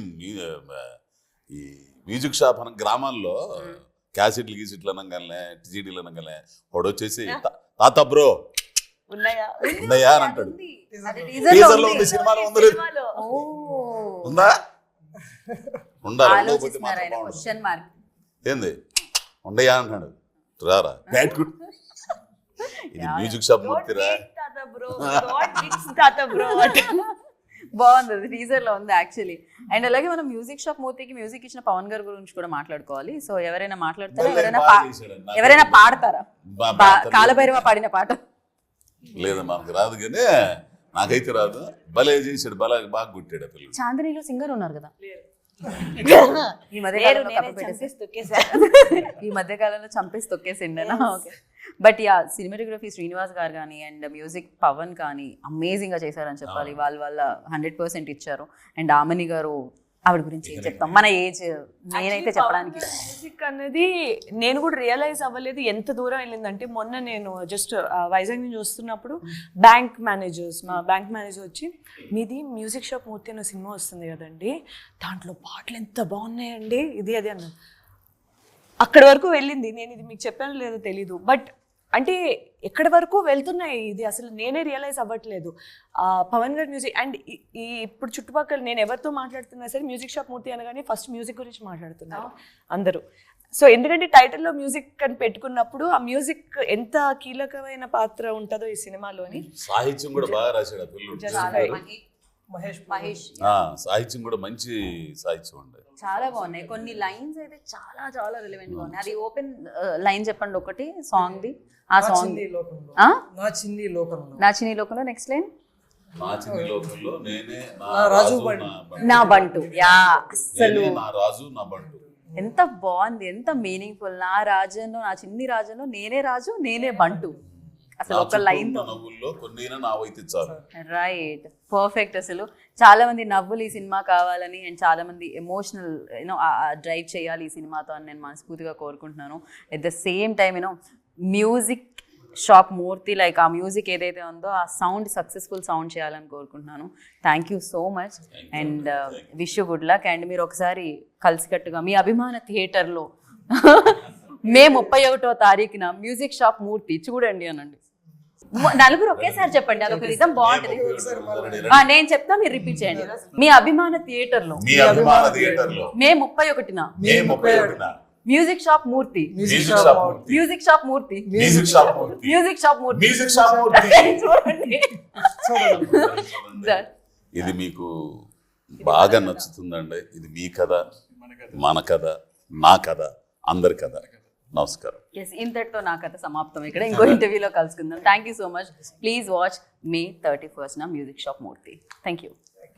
ఈ మ్యూజిక్ షాప్ అన్న గ్రామాల్లో క్యాసెట్లు గీసెట్లు అనగానే TGDలు అనగానే వాడు వచ్చేసి తాత బ్రో ఉన్నాయా అని అంటాడు. టీజర్లో ఉంది, సినిమాలో ఉందో లేదు, ఉందా ఉండాలి ఏంది ఉండయా అంటాడు. రారా ఇది మ్యూజిక్ షాప్ మూర్తిరా బాగుంది, టీజర్ లో ఉంది యాక్చువల్లీ. అండ్ అలాగే మనం మ్యూజిక్ షాప్ మూర్తికి మ్యూజిక్ ఇచ్చిన పవన్ గారి గురించి కూడా మాట్లాడుకోవాలి. సో ఎవరైనా మాట్లాడతారా, ఎవరైనా పాడతారా కాలభైరవ పాడిన పాట? లేదా మనకు రాదు కానీ నాకైతే రాదు. భలే చేశాడు, బాగా గుట్టాడు ఆ పిల్లలు. చాందనీలో సింగర్ ఉన్నారు కదా ఈ మధ్య కాలంలో చంపేసి తొక్కేసిండేనా? Okay. But yeah cinematography Srinivas garu కానీ అండ్ మ్యూజిక్ పవన్ కానీ అమేజింగ్గా చేశారని చెప్పాలి. వాళ్ళ 100% ఇచ్చారు. అండ్ ఆమని గారు, ఆవిడ గురించి ఏం చెప్తాం, మన ఏజ్ నేనైతే చెప్పడానికి మ్యూజిక్ అనేది నేను కూడా రియలైజ్ అవ్వలేదు ఎంత దూరం వెళ్ళిందంటే, మొన్న నేను జస్ట్ వైజాగ్ నుంచి వస్తున్నప్పుడు మా బ్యాంక్ మేనేజర్ వచ్చి మీది మ్యూజిక్ షాప్ మూర్తి అనే సినిమా వస్తుంది కదండి, దాంట్లో పాటలు ఎంత బాగున్నాయండి ఇది అది అన్నారు. అక్కడి వరకు వెళ్ళింది. నేను ఇది మీకు చెప్పాను లేదో తెలీదు, బట్ అంటే ఎక్కడి వరకు వెళ్తున్నాయి ఇది అసలు నేనే రియలైజ్ అవ్వట్లేదు. పవన్ గారి మ్యూజిక్ అండ్ ఈ ఇప్పుడు చుట్టుపక్కల నేను ఎవరితో మాట్లాడుతున్నా సరే మ్యూజిక్ షాప్ మూర్తి అనగానే ఫస్ట్ మ్యూజిక్ గురించి మాట్లాడుతున్నారు అందరూ. సో ఎందుకంటే టైటిల్లో మ్యూజిక్ అని పెట్టుకున్నప్పుడు ఆ మ్యూజిక్ ఎంత కీలకమైన పాత్ర ఉంటుందో ఈ సినిమాలోని. సాహిత్యం కూడా బాగా రాశాడు ఆ పిల్లలు. మహేష్ సాహిత్యం కూడా మంచి సాహిత్యం ఉండేది, చాలా బాగున్నాయి. కొన్ని లైన్స్ అయితే చాలా చాలా రిలవెంట్ గా ఉన్నాయి. అది ఓపెన్ లైన్ చెప్పండి ఒకటి సాంగ్ ది. ఆ సాంగ్ నా చిన్ని లోకంలో నెక్స్ట్ లైన్ నా చిన్ని లోకంలో నేనే రాజు నా బంటు. యా అసలు నా రాజు నా బంటు. ఎంత బాగుంది, ఎంత మీనింగ్ఫుల్. నా రాజ్యంలో, నా చిన్ని రాజ్యంలో నేనే రాజు, నేనే బంటు. అసలు ఒక లైన్ తో నవ్వుల్లో కొన్ని నావైతే చాలు. Right, perfect. అసలు చాలా మంది నవ్వులు ఈ సినిమా కావాలని అండ్ చాలా మంది ఎమోషనల్ యూనో డ్రైవ్ చేయాలి ఈ సినిమాతో అని నేను మనస్ఫూర్తిగా కోరుకుంటున్నాను. At the same time you know music shop Murthy, like ఆ మ్యూజిక్ ఏదైతే ఉందో ఆ సౌండ్ సక్సెస్ఫుల్ సౌండ్ చేయాలని కోరుకుంటున్నాను. Thank you so much and wish you good luck. And మీరు ఒకసారి కలిసికట్టుగా మీ అభిమాన థియేటర్లో మే 31వ తారీఖున మ్యూజిక్ షాప్ మూర్తి చూడండి అనండి. నలుగురు ఒకేసారి చెప్పండి, అదొక రిధం బాగుంటది. నేను చెప్తా, మీరు రిపీట్ చేయండి. మీ అభిమాన థియేటర్లో మీ అభిమాన థియేటర్లో మే 31న మే 31న మ్యూజిక్ షాప్ మూర్తి, మ్యూజిక్ షాప్ మూర్తి, మ్యూజిక్ షాప్ మూర్తి, మ్యూజిక్ షాప్ మూర్తి, మ్యూజిక్ షాప్ మూర్తి, మ్యూజిక్ షాప్ మూర్తి చూడండి. ఇది మీకు బాగా నచ్చుతుందండి. ఇది మీ కథ, మన కథ, నా కథ, అందరి కథ. నమస్కారం. ఎస్, ఇంతటితో నా కథ సమాప్తం. ఇక్కడ ఇంకో ఇంటర్వ్యూలో కలుసుకుందాం. Thank you so much. Please watch May 31న music shop Murthy. Thank you.